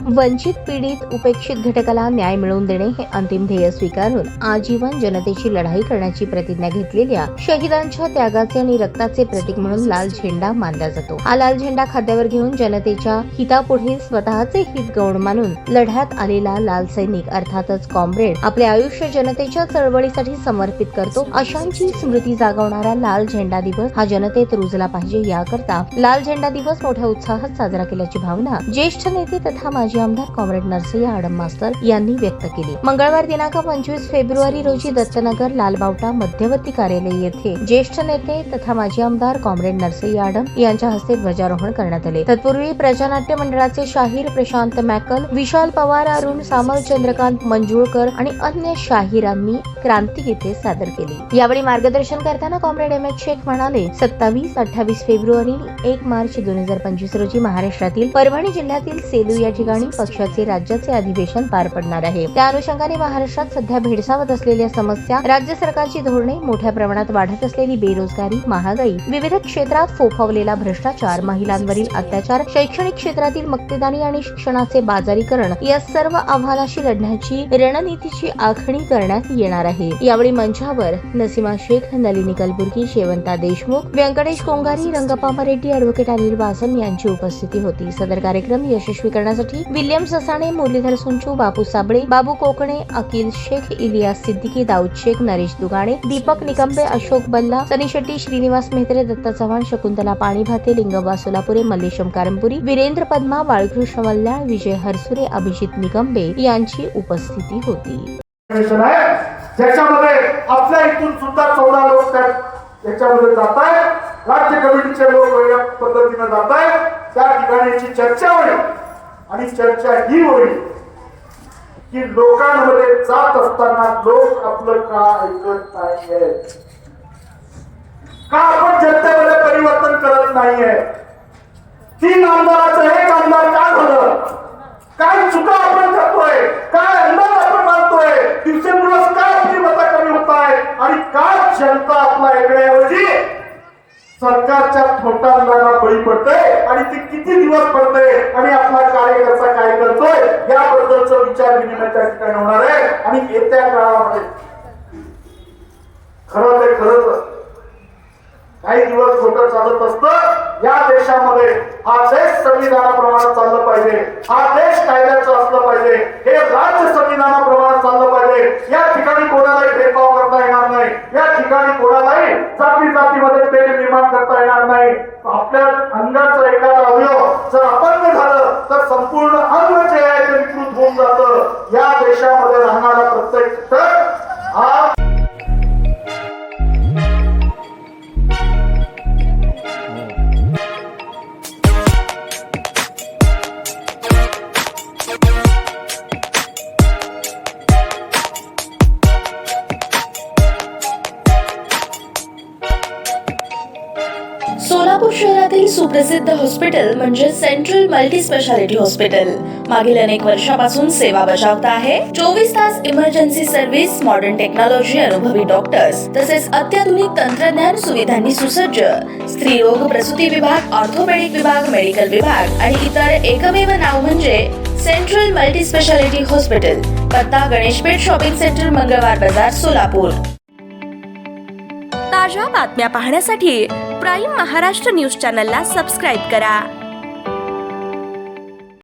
वंचित, पीडित, उपेक्षित घटकाला न्याय मिळवून देणे हे अंतिम ध्येय स्वीकारून आजीवन जनतेची लढाई करण्याची प्रतिज्ञा घेतलेल्या शहीदांच्या त्यागाचे आणि रक्ताचे प्रतीक म्हणून लाल झेंडा मानला जातो। हा लाल झेंडा खांद्यावर घेऊन जनतेच्या हितापुढे स्वतःचे हित गौण मानून लढ्यात आलेला लाल सैनिक अर्थातच कॉम्रेड आपले आयुष्य जनतेच्या चळवळीसाठी समर्पित करतो। अशांची स्मृती जागवणारा लाल झेंडा दिवस हा जनतेत रुजला पाहिजे, याकरता लाल झेंडा दिवस मोठ्या उत्साहात साजरा केल्याची भावना ज्येष्ठ नेते तथा माजी आमदार कॉम्रेड नरसय्या आडम मास्तर यांनी व्यक्त केली। मंगळवार दिनांक 25 फेब्रुवारी रोजी दत्तनगर लालबावटा मध्यवर्ती कार्यालय येथे ज्येष्ठ नेते तथा माजी आमदार कॉम्रेड नरसय्या आडम यांच्या हस्ते ध्वजारोहण करण्यात आले। तत्पूर्वी प्रजानाट्य मंडळाचे शाहीर प्रशांत मॅकल, विशाल पवार, अरुण सामल, चंद्रकांत मंजुळकर आणि अन्य शाहिरांनी क्रांतिगीते सादर केली। यावेळी मार्गदर्शन करताना कॉम्रेड एम एच शेख म्हणाले, 27, 28 फेब्रुवारी आणि 1 मार्च 2025 रोजी महाराष्ट्रातील परभणी जिल्ह्यातील सेलू या ठिकाणी पक्षाचे राज्याचे अधिवेशन पार पडणार आहे। त्या अनुषंगाने महाराष्ट्रात सध्या भेडसावत असलेल्या समस्या, राज्य सरकारची धोरणे, मोठ्या प्रमाणात वाढत असलेली बेरोजगारी, महागाई, विविध क्षेत्रात फोफावलेला भ्रष्टाचार, महिलांवरील अत्याचार, शैक्षणिक क्षेत्रातील मक्तेदारी आणि शिक्षणाचे बाजारीकरण या सर्व आव्हानाशी लढण्याची रणनीतीची आखणी करण्यात येणार आहे। यावेळी मंचावर नसीमा शेख, नलिनी कलबुर्गी, शेवंता देशमुख, व्यंकटेश कोंगारी, रंगप्पा रेड्डी, ॲडव्होकेट अनिल वासन यांची उपस्थिती होती। सदर कार्यक्रम यशस्वी करण्यासाठी विल्यम ससाणे, मुरलीधर सुंचू, बापू साबळे, बाबू कोकणे, अकिल शेख, इलियास सिद्दीकी, दाऊद शेख, नरेश दुगाणे, दीपक निकंबे, अशोक बल्ला, सनी शेट्टी, श्रीनिवास मेहत्रे, दत्ता चव्हाण, शकुंतला पाणीभाते, लिंगबा सोलापुरे, मल्लेशम कारंपुरी, वीरेंद्र पद्मा, बाळकृष्ण मल्ल्याळ, विजय हरसुरे, अभिजित निकंबे यांची उपस्थिती होती। ज्याच्यामध्ये आपल्या इथून सुद्धा 14 लोक याच्यामध्ये जात आहेत, राज्य कमिटीचे लोक वेगळ्या पद्धतीने जात आहेत, त्या ठिकाणी चर्चा होईल आणि चर्चा ही होईल की लोकांमध्ये जात असताना लोक आपलं का ऐकत नाहीये, का आपण जनतेमध्ये परिवर्तन करत नाहीये, 3 आमदाराचं 1 आमदार काय झालं, काय चुका आपण करतोय, काय अंदाज आपण मानतोय, दिवसेंदिवस काय आपली मतं कमी होत आहे आणि काय जनता आपला ऐकण्याऐवजी सरकारच्या थोटांना बळी पडते आणि ती किती दिवस पडते आणि आपला कार्यकर्ता काय करतोय याबद्दलचा विचार विनिमय त्या ठिकाणी होणार आहे। आणि येत्या काळामध्ये खरंच काही दिवस खोटं चालत असतं। या देशामध्ये हा देश संविधानाप्रमाणे चाललं पाहिजे, हा देश कायद्याचं असलं पाहिजे, हे राज्य संविधानाप्रमाणे चाललं पाहिजे। या ठिकाणी कोणालाही भेदभाव करता येणार नाही, या ठिकाणी कोणालाही जातीमध्ये तेढ निर्माण करता येणार नाही। आपल्या अंगाचं एखादा अवयव जर अपंग झालं तर संपूर्ण अंग जे आहे ते विकृत होऊन जातं। या देशामध्ये राहणारा प्रत्येक घटक हा सोलापूर शहरातील सुप्रसिद्ध हॉस्पिटल म्हणजे सेंट्रल मल्टी स्पेशालिटी हॉस्पिटल मागील अनेक वर्षापासून सेवा बजावत आहे। 24 तास इमर्जन्सी सर्व्हिस, मॉडर्न टेक्नॉलॉजी, अनुभवी डॉक्टर्स तसेच अत्याधुनिक तंत्रज्ञान सुविधांनी सुसज्ज स्त्रीरोग, प्रसूती विभाग, ऑर्थोपेडिक विभाग, मेडिकल विभाग आणि इतर एकमेव नाव म्हणजे सेंट्रल मल्टी स्पेशालिटी हॉस्पिटल। पत्ता गणेशपेठ शॉपिंग सेंटर, मंगळवार बाजार, सोलापूर। ताज्या बातम्या पाहण्यासाठी प्राईम महाराष्ट्र न्यूज चॅनलला सबस्क्राईब करा।